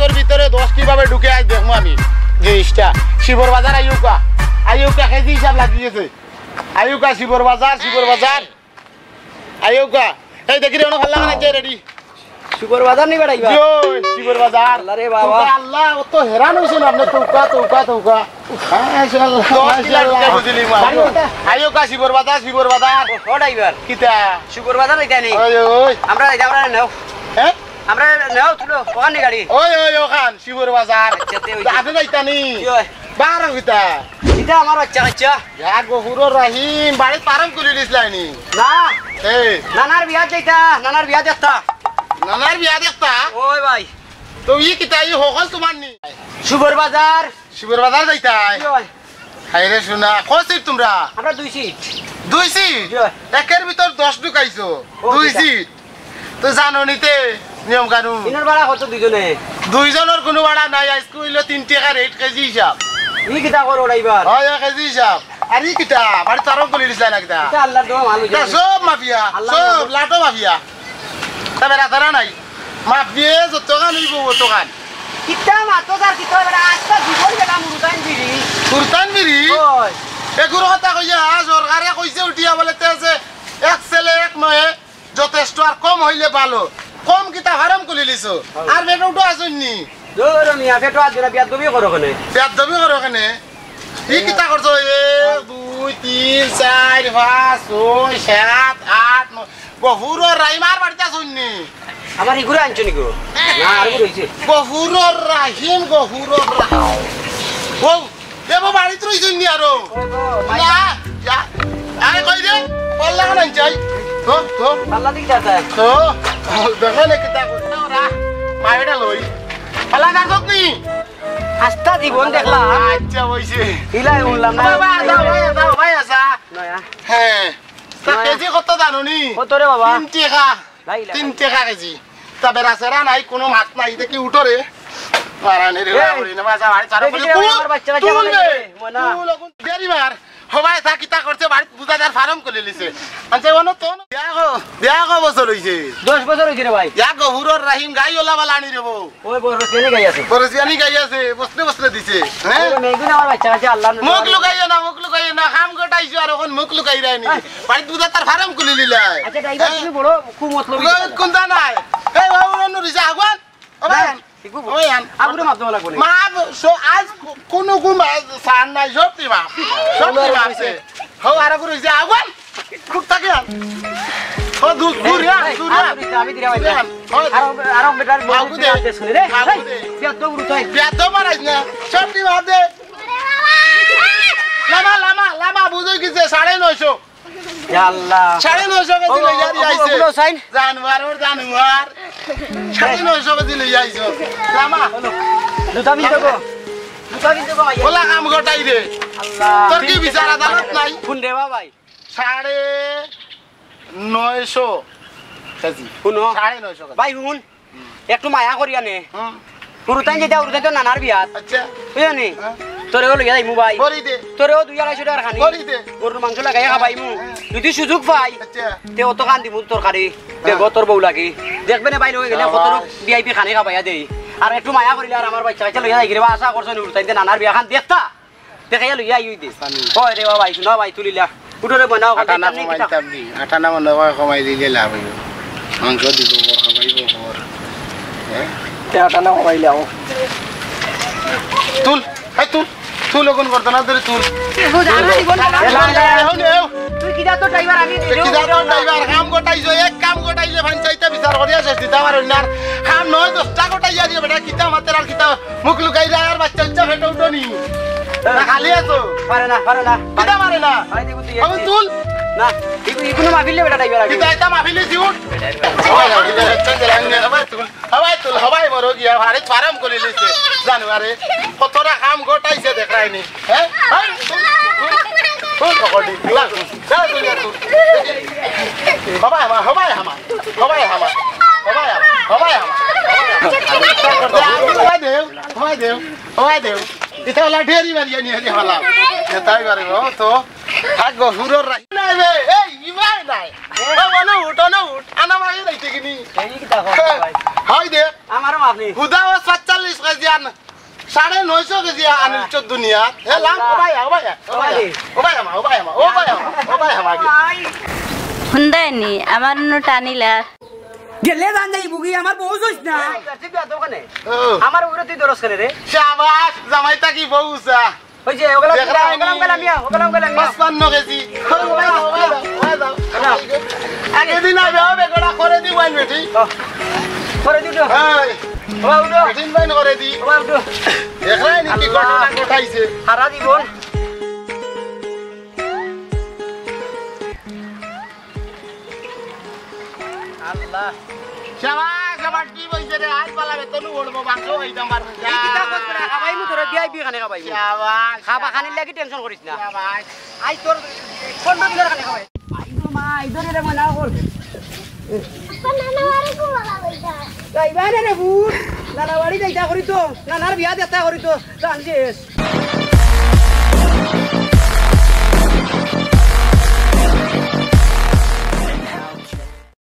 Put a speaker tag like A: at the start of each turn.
A: মাছর ভিতরে 10 কিভাবে ঢুকে আজ দেখবো আমি জিনিসটা শিবর বাজার আইউকা কেজি হিসাব লাগিয়েছে আইউকা শিবর বাজার আইউকা এই দেখি রে ভালো লাগা না রেডি
B: শিবর বাজার নি বেড়াইবা
A: শিবর বাজার
B: আল্লাহ রে বাবা
A: আল্লাহ ও তো হেরান হইছেন আপনি তৌকা মাশাআল্লাহ বুঝলি মা আইউকা শিবর বাজার
B: ও ড্রাইভার
A: কিতা
B: শিবর বাজার এটা নেই
A: ওই
B: আমরা নাও
A: হ্যাঁ
B: আমরা নাও তুলো ওখানে গাড়ি
A: ওই ওখান শিবর বাজার আপনি যাইতানি বার হইতা
B: এটা আমার বাচ্চা
A: ইয়া গহুর রহিম বাড়ি পারম করে দিছলাইনি
B: না
A: এই
B: নানার বিয়া যাইতা নানার বিয়া দেখতা ওই ভাই
A: তো ই কিতা ই হকল তোমার নি
B: শিবর বাজার
A: যাইতাই হাইরে শোনা কসিট তোমরা
B: আমরা দুই সিট
A: একের ভিতর 10 ঢুকাইছো 2 সিট তো জানো নিতে নিয়ম কানুন
B: ইনার ভাড়া কত
A: দুইজনের কোনো ভাড়া নাই আজকে হইলো 3 টাকা রেট কেজি হিসাব
B: ই কিতা করো ড্রাইভার
A: হয় কেজি হিসাব আর ই কিতা বাড়ি তারম করে দিছলা না কিতা
B: এটা আল্লাহর দোয়া ভালো
A: তা সব মাফিয়া সব লাটো মাফিয়া তবে রাতারা নাই মাফ দিয়ে যতখান হইব ততখান
B: কিতা মাতদার কিতা বড় আজকা জীবন বেটা
A: সুলতান বিরি
B: ওই
A: এগুলো কথা কইয়া সরকারে কইছে উঠিয়া বলে তেছে এক ছেলে এক নয় যথেষ্ট আর কম হইলে ভালো কম কিতা হারাম করে লিছো আর বেটাউটো আসুননি
B: দৌড় মিয়া ফেটো আজ বিয়া দবি করো কেনে
A: ই কিতা করছো 1 2 3 4 5 6 7 8 9 গহুরর রাইমার বাড়িতে আসুননি
B: আমার ইগুরা আনছো নিগো না আর রইছে
A: গহুরর রাহিম ও দেবো বাড়িতে রইছুননি আরো না যা আরে কই রে পাল্লা না চাই তো
B: আল্লাহ দিক যাতা
A: তো দেখলে কিতা করছ ওরা মাইটা লই পাল্লা কাটছ নি
B: আস্তা জীবন দেখলা
A: আচ্ছা হইছে
B: ইলাই উনলাম না
A: দাও ভাই আসা
B: নয়া
A: হ্যাঁ তা কেজি কত জানোনি
B: কত রে বাবা
A: 3 টাকা 3 টাকা কেজি তা বেরাসেরা নাই কোনো মাছ নাই দেখি উঠরে মারানি রে ওরি না বাজা বাড়ি চারো বলে
B: আমার বাচ্চারা কেমন লাগে মনা
A: তুই দেরি মার হবাই তা কিতা করছে বাড়ি বুজাদার ফার্ম করে লিছে আনছে ওনো তো বিয়া গো বছর হইছে
B: 10 বছর হইছে রে ভাই
A: ইয়া গহুরর রাহিম গাই ওলা বালা আনি রেবো
B: ওই বড় সেনে গাই আছে
A: বরসিয়ানি গাই আছে বসলে দিছে হ্যাঁ
B: মেগুনা আমার বাচ্চা আছে আল্লাহ
A: মুখ লুকাইও না কাম গটাইছো আর এখন মুখ লুকাই রাইনি বাড়ি বুজাদার ফার্ম করে লিলাই
B: আচ্ছা ড্রাইভার তুমি বড় খুব মতলবি
A: কোনটা নাই এই বাবু নুরিসা আগওয়ান ওই আন
B: আগুরে মাপ দেওয়া লাগবে
A: মা আজ কোনো সান নাই সত্যি আছে হো আর গুরু যে আগওয়ান খুব থাকে ও দূর
B: আমি দিরা ভাই আর বেটার বাবু দে শুনে রে বিয়া তো গুরু তাই
A: বিয়া তো মারাইছ না সত্যি ভাব দে লামা বুঝই কিছে 950
B: আল্লাহ
A: 950 কেজি লই যাই আইছে
B: ওগুলো সাইন
A: জানুয়ার 950 কেজি লই আইছো লামা
B: দুটা বিন দেবো ভাই
A: ওলা কাম গটাই রে
B: আল্লাহ
A: তোর কি বিচার আদালত নাই
B: কোন দেবা ভাই
A: 950 কেজি
B: শুনো
A: 950
B: ভাই শুন একটু মায়া করি আনে উরুতাই যেটা উরুতাই তো নানার বিয়াত
A: আচ্ছা
B: বুঝলি তোরেও লইয়া যাইমু ভাই
A: বরি দে
B: তোরেও 2-250 টাকা খানি
A: বরি দে
B: গরুর মাংস লাগাই খাবাইমু যদি সুযোগ পাই
A: আচ্ছা
B: তে অত খান দিমু তরকারি বেগতর বউ লাগি দেখবে না বাইরে হয়ে গেলে কত ভিআইপি খানি খাবাইয়া দেই আর একটু মায়া করিলে আর আমার বাচ্চা কাছে লইয়া যাই রে আশা করছ উরুতাই নানার বিয়া খান দেখতা দেখাইয়া লইয়া আইই দে ওই রে ভাই শুনো ভাই তুলিলা উঠরে বানাও
A: আটা না মনে হয় কমাই দিলে লাভ হইব মাংস দিব খাবাইব খবর হ্যাঁ
B: তে আটা না কমাইলে আও
A: তুল তুল লগন করতে না ধরে তুল
B: তুই কিটা তো ড্রাইভার আমি
A: ড্রাইভার কাম গোটাইছো এক কাম গোটাইলে পঞ্চায়েতে বিচার করিয়া শেষ দিতে পারো না কাম নয় 10টা গোটাইয়া দিয়ে বেটা কিতা মাতের আর কিতা মুখ লুকাই যায় আর বাচ্চা বাচ্চা ফেটে উঠনি খালি আছো
B: পারে না
A: কিতা মারে না আমি তুল
B: না ইকুনো মাফিলে বেটা ড্রাইভার আমি
A: কিতা এটা মাফিলে দিউন হবাই মরো গিয়া ভারে ফার্ম করে লিছে জানুয়ারে কতটা কাম গোটাইছে দেখায়নি হ্যাঁ ঢেরি মারিয়া নিয়ে হলাম তাই পারিব তো থাকবো হুরোর রাই নাই বে এই ইমাই নাই উঠ আনা মাই রাইতে কিনি হয় দে
B: আমারও আপনি
A: হুদা 47 খান 950 কেজি আনিল চোদ্দ দুনিয়া হে লাম ও ভাই
C: হুন্দাইনি আমার টানিলা
B: গেলে গান যাই বুগি আমার বউ হইছ না দোকানে আমার উরে তুই দরস করে রে
A: শাবাশ জামাইটা কি বউসা
B: ওই যে ওগলা ওগলা
A: 55 কেজি আগে দিন আবে হবে গোড়া করে দি ওয়াইন বেটি
B: করে দিও
A: এই
B: বাবা উঠো
A: দিন বাইন করে দি
B: বাবা উঠো
A: দেখাই নি কি ঘটনা ঘটাইছে
B: সারা জীবন আল্লাহ
A: শাবাশ আমার কি বইছে রে আজ পালা বেতনু ওড়বো মাংস হইতাম পারবো
B: এই কিতা কস করে খাবাইমু তোরা ভিআইপি খানে খাবাইমু
A: শাবাশ
B: খাবা খানির লাগি টেনশন করিস না
A: শাবাশ
B: আই তোর 15 দিনের খানে খাবাই আই গো মা ইদরে রে মনা কর যাইবানে রে বুট নানা বাড়ি যাইতা করি তো নানার বিয়া দেতা করি তো জানছিস